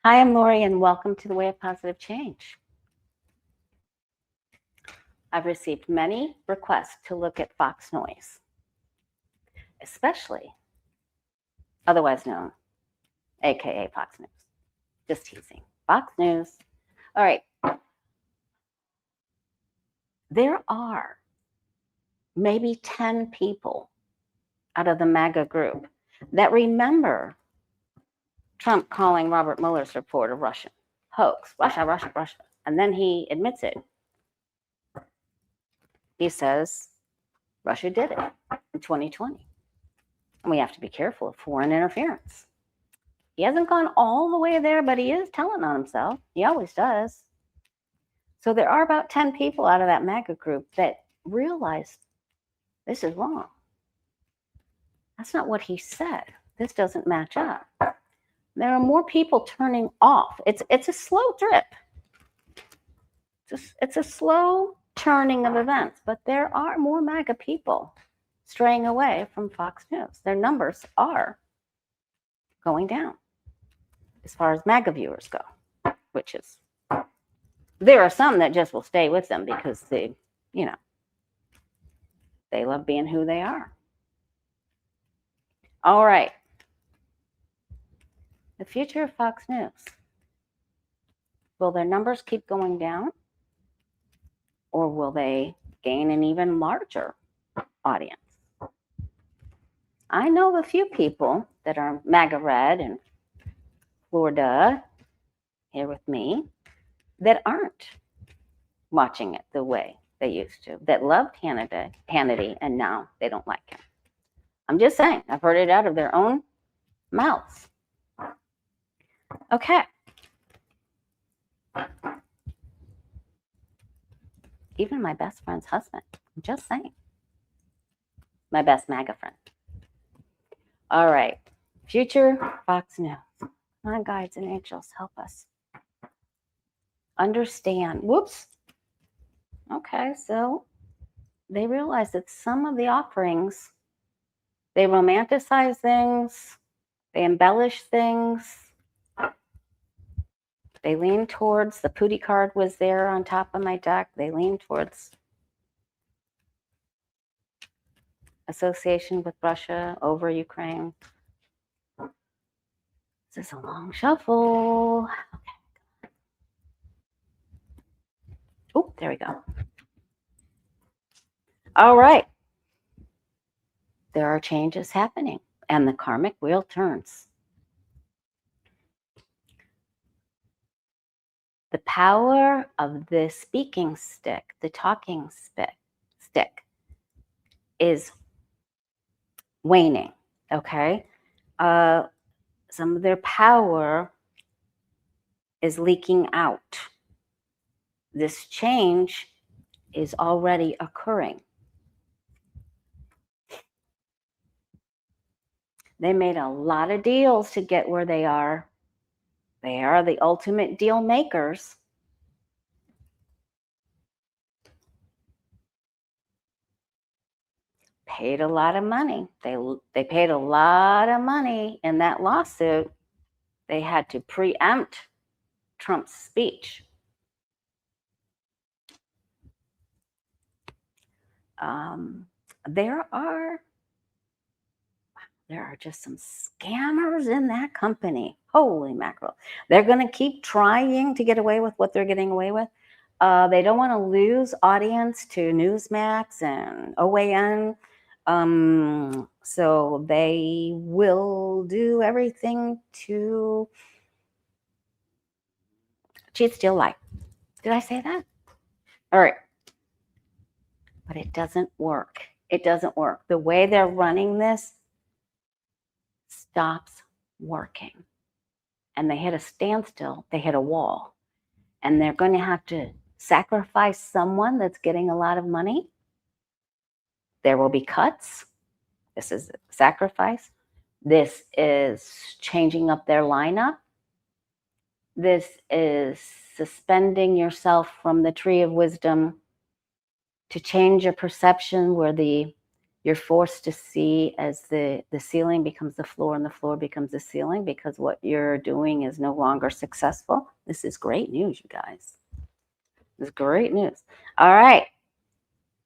Hi, I'm Lori, and welcome to the Way of Positive Change. I've received many requests to look at Fox Noise, especially otherwise known, aka Fox News. Just teasing. Fox News. All right. There are maybe 10 people out of the MAGA group that remember Trump calling Robert Mueller's report a Russian hoax. Russia. And then he admits it. He says Russia did it in 2020. And we have to be careful of foreign interference. He hasn't gone all the way there, but he is telling on himself. He always does. So there are about 10 people out of that MAGA group that realize this is wrong. That's not what he said. This doesn't match up. There are more people turning off. It's a slow drip. It's a slow turning of events, but there are more MAGA people straying away from Fox News. Their numbers are going down as far as MAGA viewers go, which is, there are some that just will stay with them because they love being who they are. All right. The future of Fox News. Will their numbers keep going down? Or will they gain an even larger audience? I know a few people that are MAGA red in Florida here with me that aren't watching it the way they used to, that loved Hannity, and now they don't like him. I'm just saying, I've heard it out of their own mouths. Okay. Even my best friend's husband. I'm just saying. My best MAGA friend. All right. Future Fox News. My guides and angels, help us understand. Whoops. Okay, so they realize that some of the offerings, they romanticize things, they embellish things. They lean towards, the Pootie card was there on top of my deck. They lean towards association with Russia over Ukraine. This is a long shuffle. Okay. Oh, there we go. All right. There are changes happening, and the karmic wheel turns. The power of the speaking stick, the talking stick, is waning, okay? Some of their power is leaking out. This change is already occurring. They made a lot of deals to get where they are. They are the ultimate deal makers. Paid a lot of money. They paid a lot of money in that lawsuit. They had to preempt Trump's speech. There are just some scammers in that company. Holy mackerel. They're going to keep trying to get away with what they're getting away with. They don't want to lose audience to Newsmax and OAN. So they will do everything to cheat, steal, lie. Did I say that? All right. But it doesn't work. It doesn't work. The way they're running this stops working. And they hit a standstill. They hit a wall. And they're going to have to sacrifice someone that's getting a lot of money. There will be cuts. This is sacrifice. This is changing up their lineup. This is suspending yourself from the tree of wisdom to change your perception where the You're forced to see as the ceiling becomes the floor and the floor becomes the ceiling because what you're doing is no longer successful. This is great news, you guys. This is great news. All right.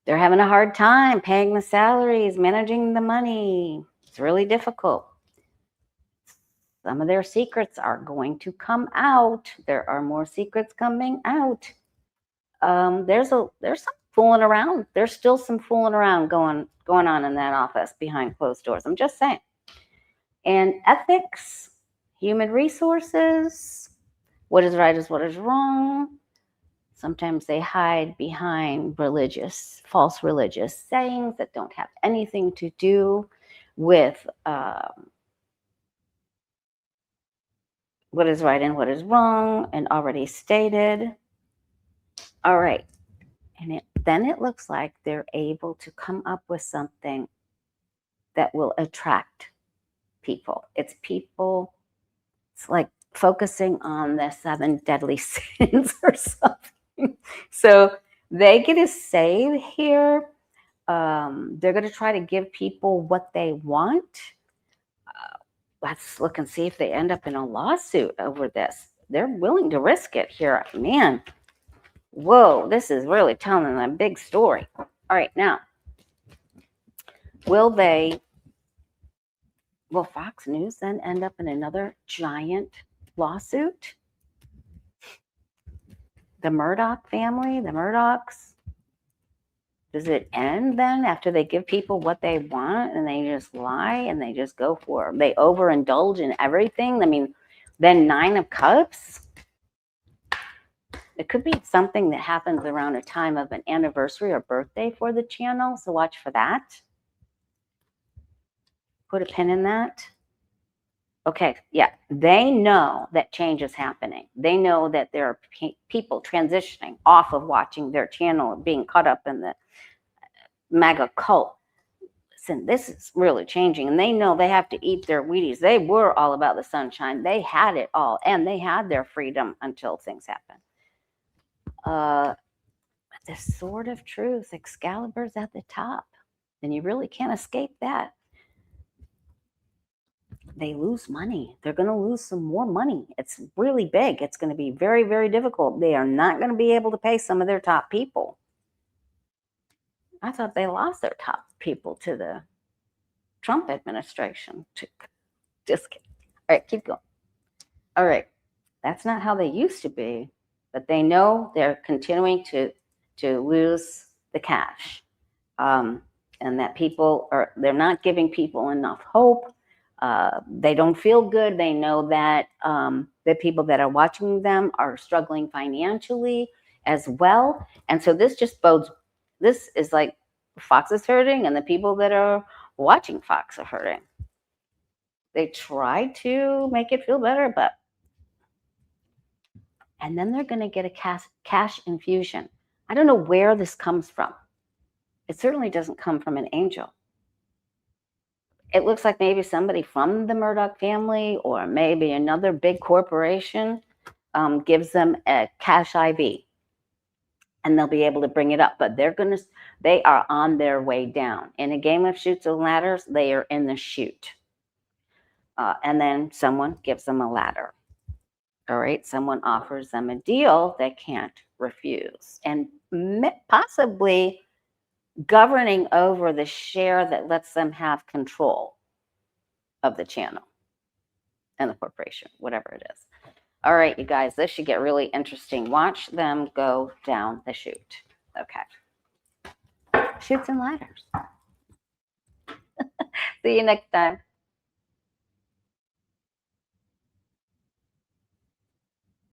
They're having a hard time paying the salaries, managing the money. It's really difficult. Some of their secrets are going to come out. There are more secrets coming out. There's some fooling around. There's still some fooling around going on in that office behind closed doors. I'm just saying. And ethics, human resources, what is right is what is wrong. Sometimes they hide behind false religious sayings that don't have anything to do with what is right and what is wrong and already stated. All right. And then it looks like they're able to come up with something that will attract people. It's like focusing on the 7 deadly sins or something. So they get a save here. They're going to try to give people what they want. Let's look and see if they end up in a lawsuit over this. They're willing to risk it here. Man, whoa, this is really telling a big story. All right, now, will Fox News then end up in another giant lawsuit? The Murdoch family, the Murdochs, does it end then after they give people what they want and they just lie and they just go for it? They overindulge in everything? I mean, then 9 of Cups? It could be something that happens around a time of an anniversary or birthday for the channel, so watch for that. Put a pin in that. Okay, yeah, they know that change is happening. They know that there are people transitioning off of watching their channel, being caught up in the MAGA cult. Listen, this is really changing, and they know they have to eat their Wheaties. They were all about the sunshine. They had it all, and they had their freedom until things happened. The sword of truth, Excalibur's at the top, and you really can't escape that. They lose money. They're going to lose some more money. It's really big. It's going to be very, very difficult. They are not going to be able to pay some of their top people. I thought they lost their top people to the Trump administration. Just kidding. All right, keep going. All right. That's not how they used to be, but they know they're continuing to lose the cash. And that they're not giving people enough hope. They don't feel good. They know that the people that are watching them are struggling financially as well. And so this is like Fox is hurting and the people that are watching Fox are hurting. They try to make it feel better, and then they're going to get a cash infusion. I don't know where this comes from. It certainly doesn't come from an angel. It looks like maybe somebody from the Murdoch family or maybe another big corporation gives them a cash IV, and they'll be able to bring it up. But they are on their way down. In a game of chutes and ladders, they are in the chute. And then someone gives them a ladder. All right, someone offers them a deal they can't refuse, and possibly governing over the share that lets them have control of the channel and the corporation, whatever it is. All right, you guys, this should get really interesting. Watch them go down the chute. Okay. Chutes and ladders. See you next time.